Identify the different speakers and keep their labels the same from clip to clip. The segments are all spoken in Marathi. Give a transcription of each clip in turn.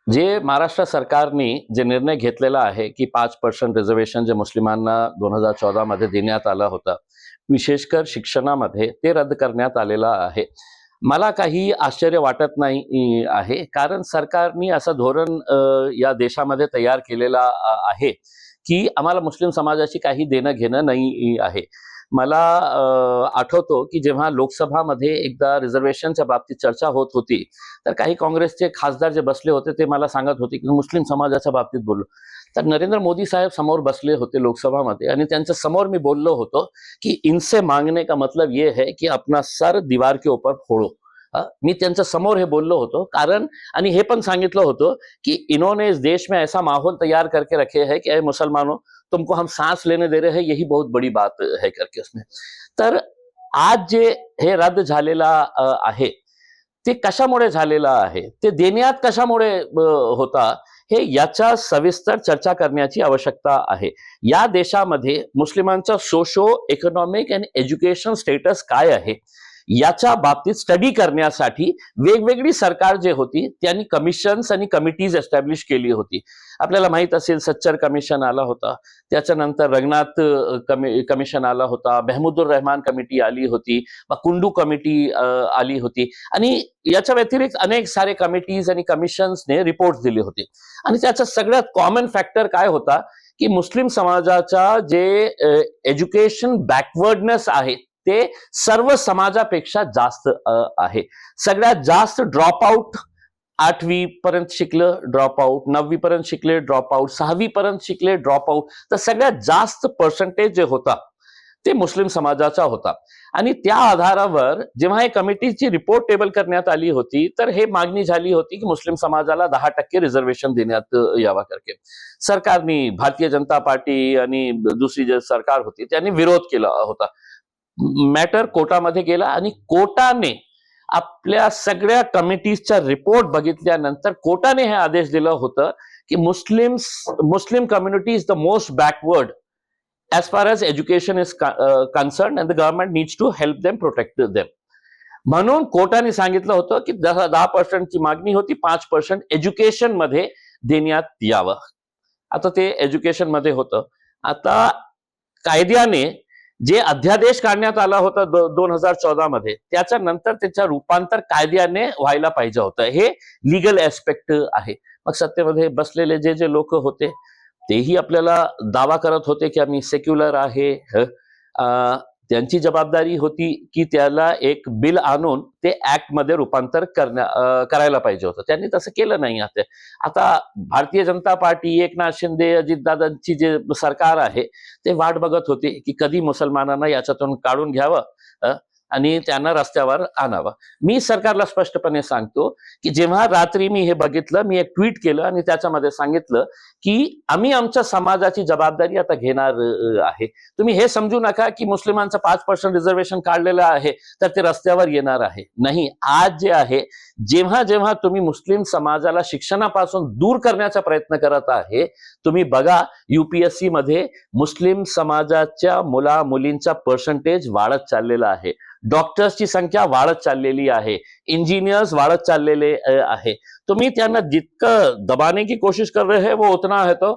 Speaker 1: जे महाराष्ट्र सरकारने जे निर्णय घेतलेला आहे की 5% रिझर्वेशन जे मुस्लिमांना 2014 मध्ये देण्यात आला होता, विशेषकर शिक्षणामध्ये ते रद्द करण्यात आलेला आहे. मला काही आश्चर्य वाटत नाही आहे, कारण सरकारने असं धोरण या देशामध्ये तयार केलेला आहे की आम्हाला मुस्लिम समाजाची काही देणं घेणं नाही आहे. मला आठवतो की जेव्हा लोकसभामध्ये एकदा रिझर्वेशनच्या बाबतीत चर्चा होत होती, तर काही काँग्रेसचे खासदार जे बसले होते ते मला सांगत होते की मुस्लिम समाजाच्या बाबतीत बोललो. तर नरेंद्र मोदी साहेब समोर बसले होते लोकसभामध्ये आणि त्यांच्या समोर मी बोललो होतो की इनसे मांगने का मतलब ये है कि अपना सर दीवार के ऊपर फोड़ो. मी त्यांच्या समोर हे बोललो होतो, कारण आणि हे पण सांगितलं होतं कि इन्होंने इस देश में ऐसा माहौल तैयार करके रखे हैं कि ऐ मुसलमानों, तुमको हम सांस लेने दे रहे हैं, यही बहुत बड़ी बात है करके उसमें. तर आज जे हे रद्द झालेला आहे, ते कशामुळे झालेलं आहे, ते देण्यात कशामुळे होता, हे याच्या सविस्तर चर्चा करण्याची आवश्यकता आहे. या देशामध्ये मुस्लिमांचा socio economic and education status काय आहे याच्या बाबतीत स्टडी करण्यासाठी वेगवेगळी सरकार जे होती त्यांनी कमिशन्स आणि कमिटीज एस्टॅब्लिश केली होती. आपल्याला माहित असेल सच्चर कमिशन आला होता, त्याच्यानंतर रंगनाथ कमिशन आला होता, मेहमूदुर रहमान कमिटी आली होती, कुंडू कमिटी आली होती आणि याच्या व्यतिरिक्त अनेक सारे कमिटीज आणि कमिशन्सने रिपोर्ट दिले होते. आणि त्याचा सगळ्यात कॉमन फॅक्टर काय होता की मुस्लिम समाजाचा जे एज्युकेशन बॅकवर्डनेस आहे ते सर्व समाजापेक्षा जास्त आहे. सगळ्यात जास्त ड्रॉप आउट 8वी पर्यंत शिकले ड्रॉप आउट, 9वी पर्यंत शिकले ड्रॉप आउट, 6वी पर्यंत शिकले ड्रॉप आउट. तर सगळ्यात जास्त पर्सेंटेज जे होता ते मुस्लिम समाजाचा होता. आणि त्या आधारावर जेव्हा हे कमिटीची रिपोर्ट टेबल करण्यात आली होती, तर हे मागणी झाली होती की मुस्लिम समाजाला 10% रिझर्वेशन देण्यात यावा करके. सरकारने, भारतीय जनता पार्टी आणि दुसरी जे सरकार होती त्यांनी विरोध केला होता. मॅटर कोर्टामध्ये गेला आणि कोर्टाने आपल्या सगळ्या कमिटीजचा रिपोर्ट बघितल्यानंतर कोर्टाने हे आदेश दिलं होतं की Muslim community is the most backward as far as education is concerned and the government needs to help them, protect them. म्हणून कोर्टाने सांगितलं होतं की 10% ची मागणी होती, 5% एज्युकेशन मध्ये देण्यात यावं. आता ते एज्युकेशन मध्ये होतं. आता कायद्याने जे अध्यादेश काढण्यात आला होता 2014 मध्ये, त्याच्यानंतर त्याचं रूपांतर कायद्याने व्हायला पाहिजे होतं. हे लिगल ऍस्पेक्ट आहे. मग सत्तेमध्ये बसलेले जे जे लोक होते तेही आपल्याला दावा करत होते की आम्ही सेक्युलर आहे. त्यांची जबाबदारी होती की त्याला एक बिल आणून ते ऍक्ट मध्ये रूपांतर करायला पाहिजे होतं. त्यांनी तसं केलं नाही. आता भारतीय जनता पार्टी, एकनाथ शिंदे, अजितदादांची जे सरकार आहे ते वाट बघत होते की कधी मुसलमानांना याच्यातून काढून घ्यावं आणि त्यांना रस्त्यावर आणावं. मी सरकारला स्पष्टपणे सांगतो की जेव्हा रात्री मी हे बघितलं, मी एक ट्विट केलं आणि त्याच्यामध्ये सांगितलं की आम्ही आमच्या समाजाची जबाबदारी आता घेणार आहे. तुम्ही हे समजू नका की मुस्लिमांचं 5% रिझर्वेशन काढलेलं आहे तर ते रस्त्यावर येणार आहे. नाही, आज जे आहे, जेव्हा जेव्हा तुम्ही मुस्लिम समाजाला शिक्षणापासून दूर करण्याचा प्रयत्न करत आहे, तुम्ही बघा UPSC मध्ये मुस्लिम समाजाच्या मुला मुलींचा पर्सेंटेज वाढत चाललेला आहे. डॉक्टर्सची संख्या वाढत चाललेली आहे, इंजिनियर्स वाढत चाललेले आहे. तुम्ही त्यांना जितकं दबाने की कोशिश कर रहे हैं वो उतना है तो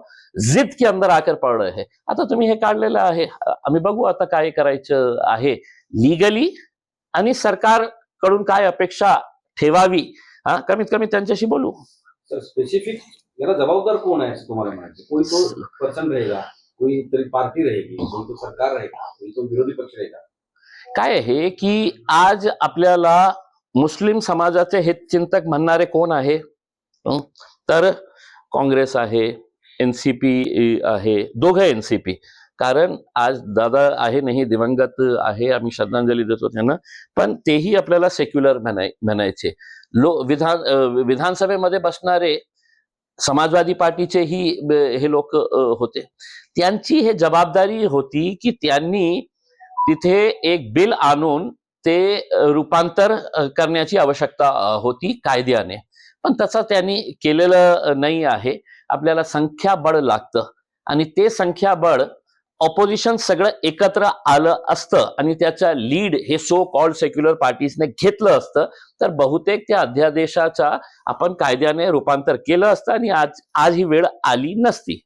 Speaker 1: जिद के अंदर आकर पड़ रहे हैं. आता तुम्ही हे काढलेलं आहे, आम्ही बघू आता काय करायचं आहे लीगली आणि सरकारकडून काय अपेक्षा ठेवावी, कमीत कमी त्यांच्याशी बोलू.
Speaker 2: सर, स्पेसिफिक याला जबाबदार कोण आहे तुम्हाला म्हणायचं? कोई तो पर्सन रहेगा, कोई तरी पार्टी रहेगी, कोई तो सरकार रहेगा, कोई तो विरोधी पक्ष रहेगा.
Speaker 1: काय आहे की आज आपल्याला मुस्लिम समाजाचे हितचिंतक म्हणणारे कोण आहे? तर काँग्रेस आहे, एनसीपी आहे, दोघं एनसीपी. कारण आज दादा आहे नाही, दिवंगत आहे, आम्ही श्रद्धांजली देतो त्यांना, पण तेही आपल्याला सेक्युलर म्हणायचे. विधानसभेमध्ये बसणारे समाजवादी पार्टीचेही हे लोक होते. त्यांची हे जबाबदारी होती की त्यांनी तिथे एक बिल आणून ते रूपांतर करण्याची आवश्यकता होती कायद्याने, पण तसं त्यांनी केलेलं नाही आहे. आपल्याला संख्याबळ लागतं आणि ते संख्याबळ ऑपोजिशन सगळं एकत्र आलं असतं आणि त्याच्या लीड हे सो कॉल्ड सेक्युलर पार्टीजने घेतलं असतं तर बहुतेक त्या अध्यादेशाचा आपण कायद्याने रूपांतर केलं असतं आणि आज ही वेळ आली नसती.